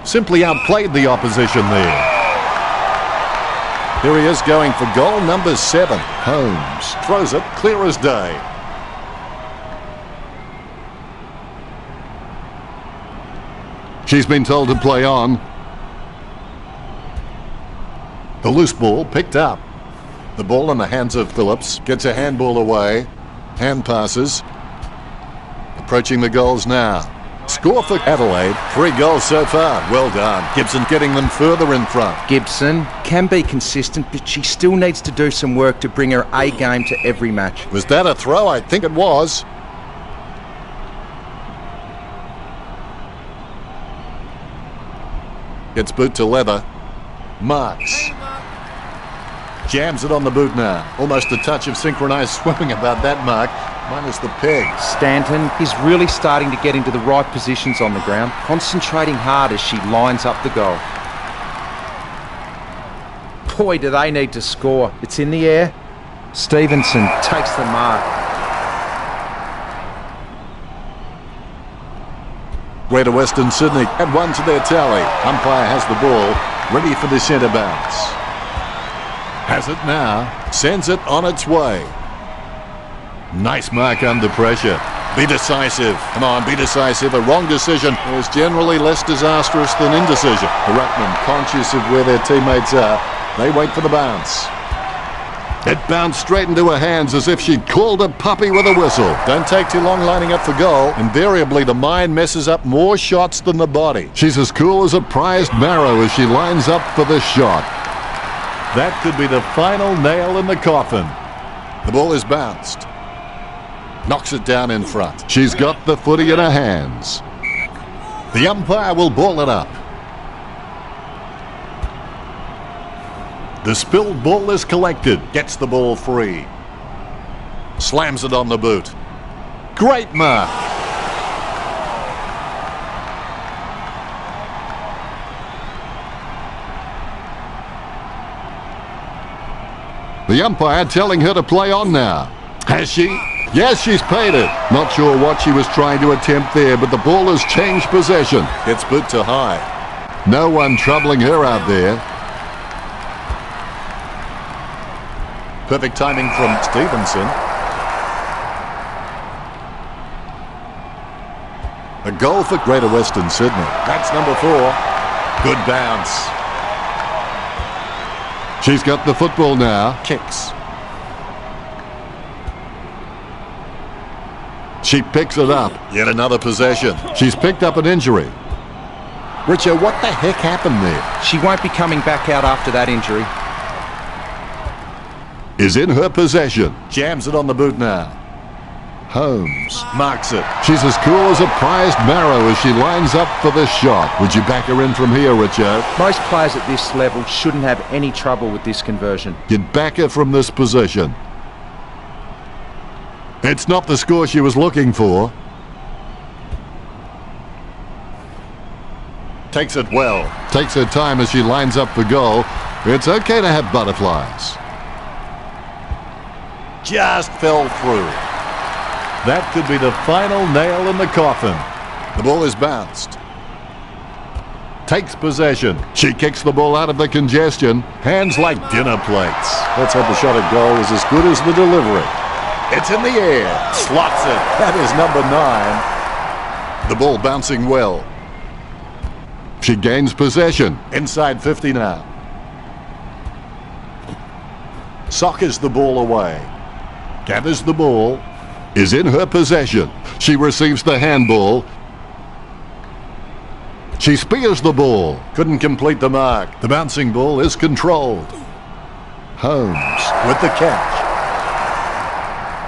Simply outplayed the opposition there. Here he is going for goal number 7. Holmes throws it clear as day. She's been told to play on. The loose ball picked up. The ball in the hands of Phillips. Gets a handball away. Hand passes. Approaching the goals now. Score for Adelaide. 3 goals so far. Well done. Gibson getting them further in front. Gibson can be consistent, but she still needs to do some work to bring her A game to every match. Was that a throw? I think it was. Gets boot to leather. Marks. Jams it on the boot now. Almost a touch of synchronized swimming about that mark. Minus the peg. Stanton is really starting to get into the right positions on the ground, concentrating hard as she lines up the goal. Boy, do they need to score. It's in the air. Stevenson takes the mark. Greater Western Sydney add 1 to their tally. Umpire has the ball, ready for the centre bounce. Has it now. Sends it on its way. Nice mark under pressure. Be decisive. Come on, be decisive. A wrong decision is generally less disastrous than indecision. The Ruckmen, conscious of where their teammates are, they wait for the bounce. It bounced straight into her hands as if she'd called a puppy with a whistle. Don't take too long lining up for goal. Invariably, the mind messes up more shots than the body. She's as cool as a prized marrow as she lines up for the shot. That could be the final nail in the coffin. The ball is bounced. Knocks it down in front. She's got the footy in her hands. The umpire will ball it up. The spilled ball is collected. Gets the ball free. Slams it on the boot. Great mark. The umpire telling her to play on now. Has she? Yes, she's paid it. Not sure what she was trying to attempt there, but the ball has changed possession. Gets boot to high. No one troubling her out there. Perfect timing from Stevenson. A goal for Greater Western Sydney. That's number 4. Good bounce. She's got the football now. Kicks. She picks it up. Yet another possession. She's picked up an injury. Richard, what the heck happened there? She won't be coming back out after that injury. Is in her possession. Jams it on the boot now. Holmes marks it. She's as cool as a prized marrow as she lines up for the shot. Would you back her in from here, Richard? Most players at this level shouldn't have any trouble with this conversion. You'd back her from this position. It's not the score she was looking for. Takes it well. Takes her time as she lines up for goal. It's okay to have butterflies. Just fell through. That could be the final nail in the coffin. The ball is bounced. Takes possession. She kicks the ball out of the congestion. Hands like dinner plates. Let's hope the shot at goal is as good as the delivery. It's in the air. Slots it. That is number 9. The ball bouncing well. She gains possession. Inside 50 now. Soccers the ball away. Gathers the ball. Is in her possession. She receives the handball. She spears the ball. Couldn't complete the mark. The bouncing ball is controlled. Holmes with the catch.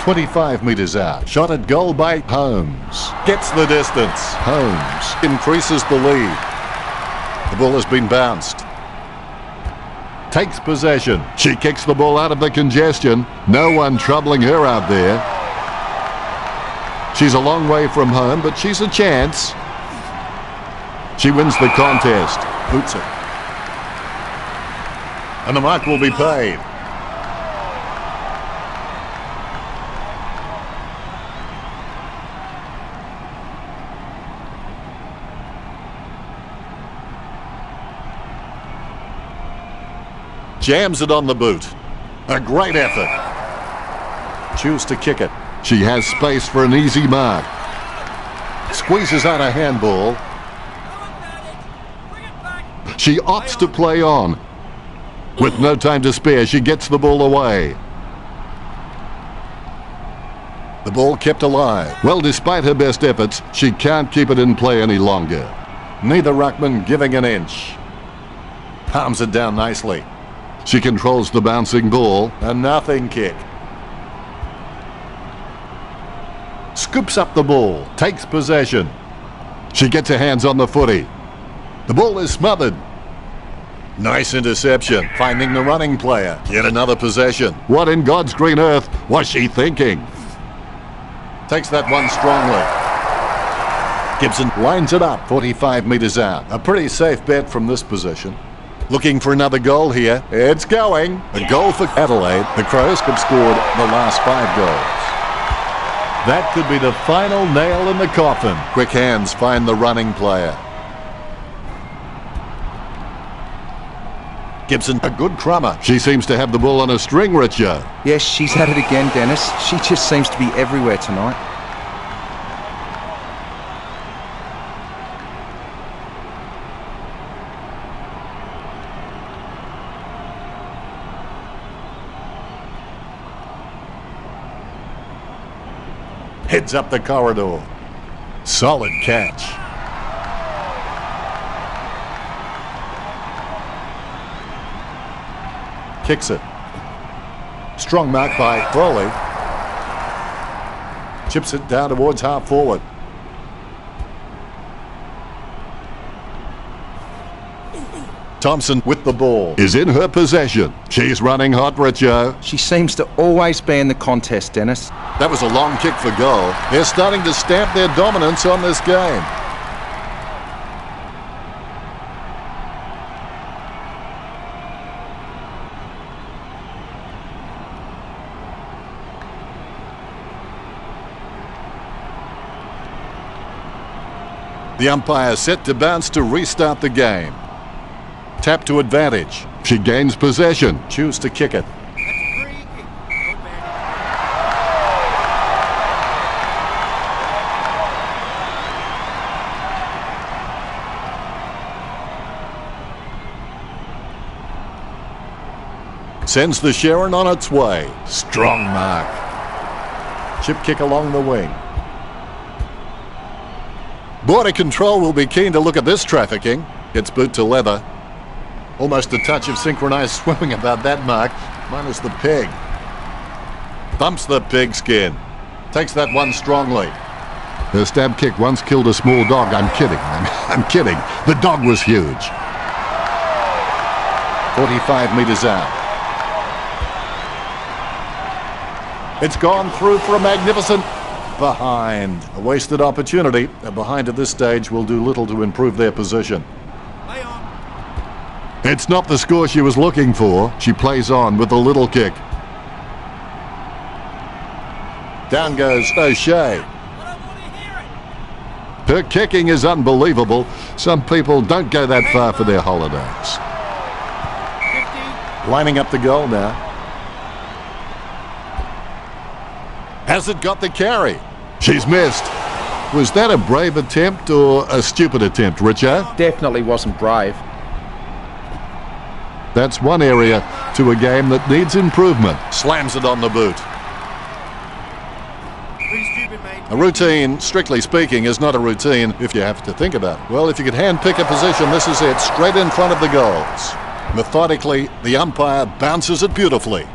25 metres out. Shot at goal by Holmes. Gets the distance. Holmes increases the lead. The ball has been bounced. Takes possession. She kicks the ball out of the congestion. No one troubling her out there. She's a long way from home, but she's a chance. She wins the contest. Boots it. And the mark will be paid. Jams it on the boot. A great effort. Choose to kick it. She has space for an easy mark. Squeezes out a handball. She opts to play on. With no time to spare, she gets the ball away. The ball kept alive. Well, despite her best efforts, she can't keep it in play any longer. Neither ruckman giving an inch. Palms it down nicely. She controls the bouncing ball. A nothing kick. Scoops up the ball. Takes possession. She gets her hands on the footy. The ball is smothered. Nice interception. Finding the running player. Yet another possession. What in God's green earth was she thinking? Takes that one strongly. Gibson lines it up 45 metres out. A pretty safe bet from this position. Looking for another goal here. It's going. A goal for Adelaide. The Crows have scored the last 5 goals. That could be the final nail in the coffin. Quick hands find the running player. Gibson, a good crummer. She seems to have the ball on a string, Richo. Yes, she's had it again, Dennis. She just seems to be everywhere tonight. Heads up the corridor. Solid catch. Kicks it. Strong mark by Crowley. Chips it down towards half forward. Thompson with the ball is in her possession. She's running hot, Richo. She seems to always be in the contest, Dennis. That was a long kick for goal. They're starting to stamp their dominance on this game. The umpire set to bounce to restart the game. Tap to advantage. She gains possession. Choose to kick it. Sends the Sharon on its way. Strong mark. Chip kick along the wing. Border Control will be keen to look at this trafficking. Gets boot to leather. Almost a touch of synchronized swimming about that mark, minus the peg. Bumps the pigskin. Takes that one strongly. Her stab kick once killed a small dog. I'm kidding. I'm kidding. The dog was huge. 45 metres out. It's gone through for a magnificent behind. A wasted opportunity. A behind at this stage will do little to improve their position. It's not the score she was looking for. She plays on with a little kick. Down goes O'Shea. Her kicking is unbelievable. Some people don't go that far for their holidays. 50. Lining up the goal now. Has it got the carry? She's missed. Was that a brave attempt or a stupid attempt, Richard? Definitely wasn't brave. That's one area to a game that needs improvement. Slams it on the boot. A routine, strictly speaking, is not a routine if you have to think about it. Well, if you could hand-pick a position, this is it, straight in front of the goals. Methodically, the umpire bounces it beautifully.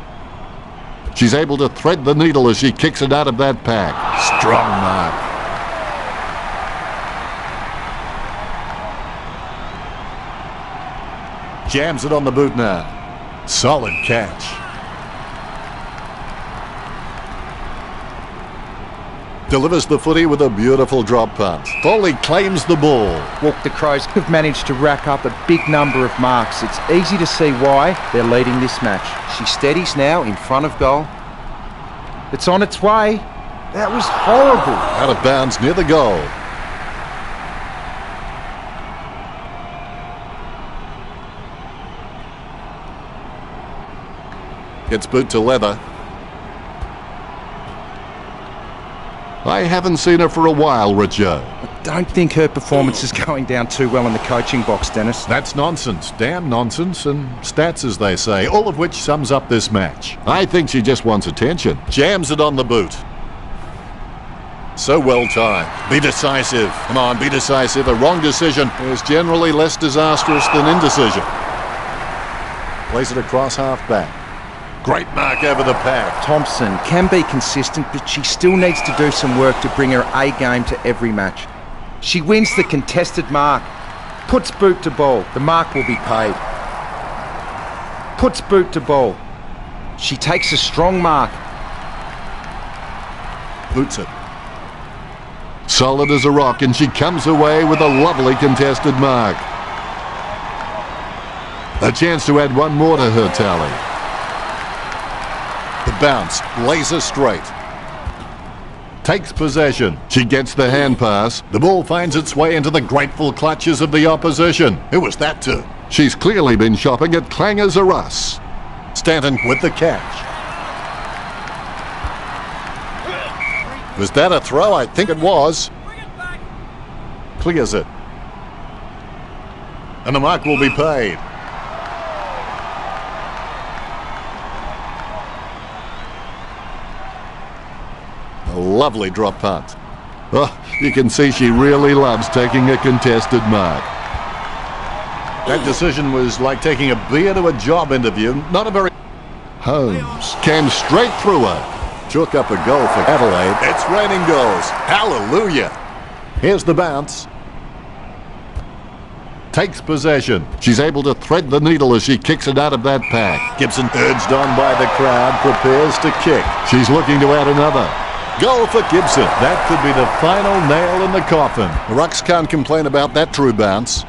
She's able to thread the needle as she kicks it out of that pack. Strong mark. Jams it on the boot now. Solid catch. Delivers the footy with a beautiful drop punt. Foley claims the ball. Well, the Crows have managed to rack up a big number of marks. It's easy to see why they're leading this match. She steadies now in front of goal. It's on its way. That was horrible. Out of bounds near the goal. Gets boot to leather. I haven't seen her for a while, Richard. I don't think her performance is going down too well in the coaching box, Dennis. That's nonsense. Damn nonsense and stats, as they say, all of which sums up this match. I think she just wants attention. Jams it on the boot. So well timed. Be decisive. Come on, be decisive. A wrong decision is generally less disastrous than indecision. Plays it across half back. Great mark over the pack. Thompson can be consistent, but she still needs to do some work to bring her A game to every match. She wins the contested mark. Puts boot to ball. The mark will be paid. Puts boot to ball. She takes a strong mark. Boots it. Solid as a rock, and she comes away with a lovely contested mark. A chance to add one more to her tally. The bounce, laser straight. Takes possession. She gets the hand pass. The ball finds its way into the grateful clutches of the opposition. Who was that to? She's clearly been shopping at Clangers R Us. Stanton with the catch. Was that a throw? I think it was. Clears it. And the mark will be paid. A lovely drop punt. Oh, you can see she really loves taking a contested mark. That decision was like taking a beer to a job interview. Not a very... Holmes came straight through her. Took up a goal for Adelaide. It's raining goals. Hallelujah. Here's the bounce. Takes possession. She's able to thread the needle as she kicks it out of that pack. Gibson, urged on by the crowd, prepares to kick. She's looking to add another. Goal for Gibson. That could be the final nail in the coffin. The Rucks can't complain about that true bounce.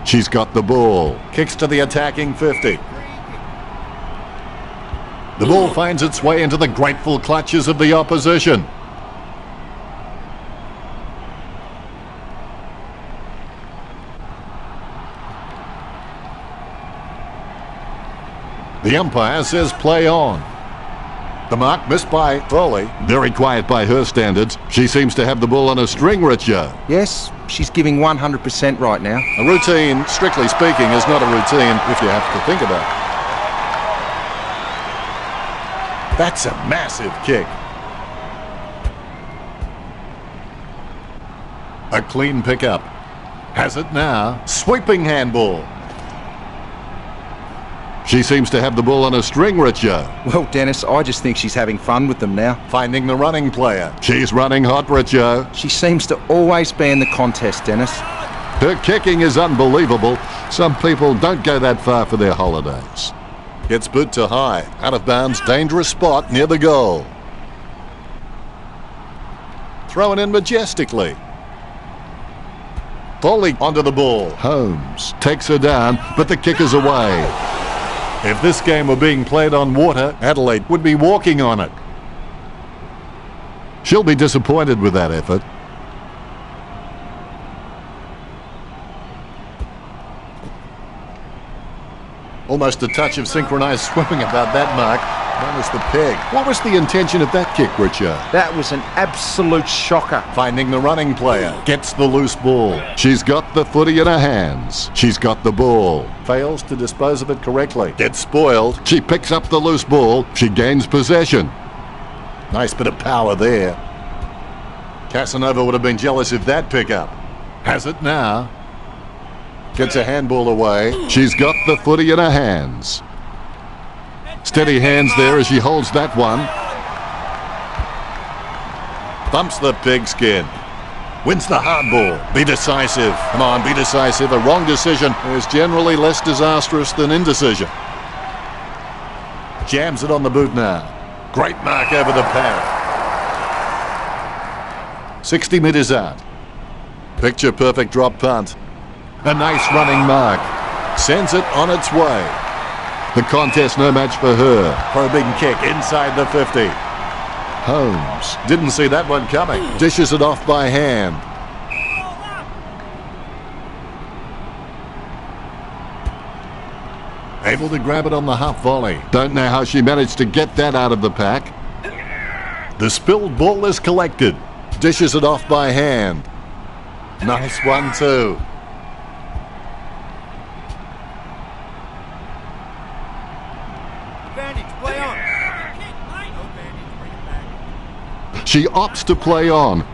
She's got the ball. Kicks to the attacking 50. The ball finds its way into the grateful clutches of the opposition. The umpire says play on. The mark missed by Foley. Very quiet by her standards. She seems to have the ball on a string, Richard. Yes, she's giving 100% right now. A routine, strictly speaking, is not a routine if you have to think about it. That's a massive kick. A clean pickup. Has it now. Sweeping handball. She seems to have the ball on a string, Richo. Well, Dennis, I just think she's having fun with them now. Finding the running player. She's running hot, Richo. She seems to always be in the contest, Dennis. Her kicking is unbelievable. Some people don't go that far for their holidays. Gets boot to high. Out of bounds, dangerous spot near the goal. Thrown in majestically. Foley onto the ball. Holmes takes her down, but the kick is away. If this game were being played on water, Adelaide would be walking on it. She'll be disappointed with that effort. Almost a touch of synchronized swimming about that mark. Minus the peg. What was the intention of that kick, Richard? That was an absolute shocker. Finding the running player. Gets the loose ball. She's got the footy in her hands. She's got the ball. Fails to dispose of it correctly. Gets spoiled. She picks up the loose ball. She gains possession. Nice bit of power there. Casanova would have been jealous of that pickup. Has it now. Gets a handball away. She's got the footy in her hands. Steady hands there as she holds that one. Thumps the pigskin. Wins the hard ball. Be decisive. Come on, be decisive. A wrong decision is generally less disastrous than indecision. Jams it on the boot now. Great mark over the pad. 60 metres out. Picture perfect drop punt. A nice running mark. Sends it on its way. The contest no match for her. Probing kick inside the 50. Holmes didn't see that one coming. Dishes it off by hand. Able to grab it on the half volley. Don't know how she managed to get that out of the pack. The spilled ball is collected. Dishes it off by hand. Nice one too. She opts to play on.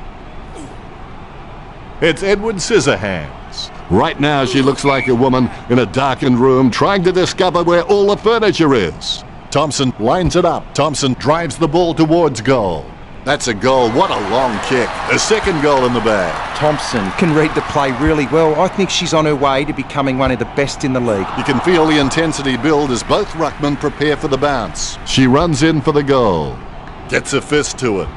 It's Edward Scissorhands. Right now she looks like a woman in a darkened room trying to discover where all the furniture is. Thompson lines it up. Thompson drives the ball towards goal. That's a goal. What a long kick. A second goal in the bag. Thompson can read the play really well. I think she's on her way to becoming one of the best in the league. You can feel the intensity build as both ruckmen prepare for the bounce. She runs in for the goal. Gets a fist to it.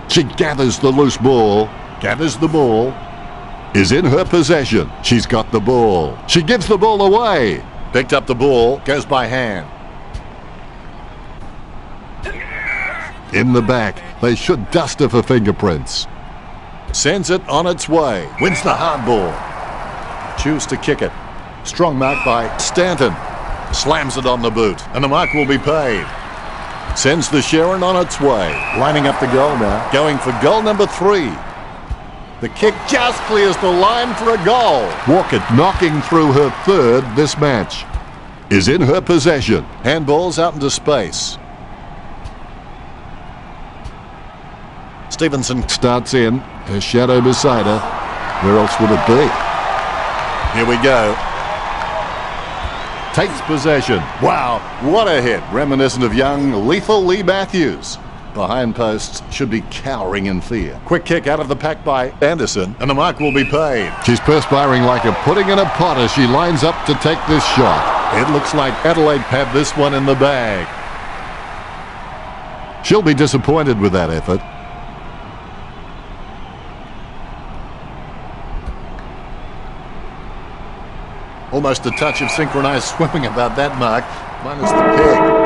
She gathers the loose ball. Gathers the ball. Is in her possession. She's got the ball. She gives the ball away. Picked up the ball. Goes by hand. In the back. They should dust her for fingerprints. Sends it on its way. Wins the hard ball. Choose to kick it. Strong mark by Stanton. Slams it on the boot. And the mark will be paid. Sends the Sharon on its way. Lining up the goal now. Going for goal number 3. The kick just clears the line for a goal. Walker knocking through her third this match. Is in her possession. Handballs out into space. Stevenson starts in. Her shadow beside her. Where else would it be? Here we go. Takes possession. Wow, what a hit. Reminiscent of young, lethal Lee Matthews. Behind posts should be cowering in fear. Quick kick out of the pack by Anderson, and the mark will be paid. She's perspiring like a pudding in a pot as she lines up to take this shot. It looks like Adelaide had this one in the bag. She'll be disappointed with that effort. Almost a touch of synchronized swimming about that mark, minus the peg.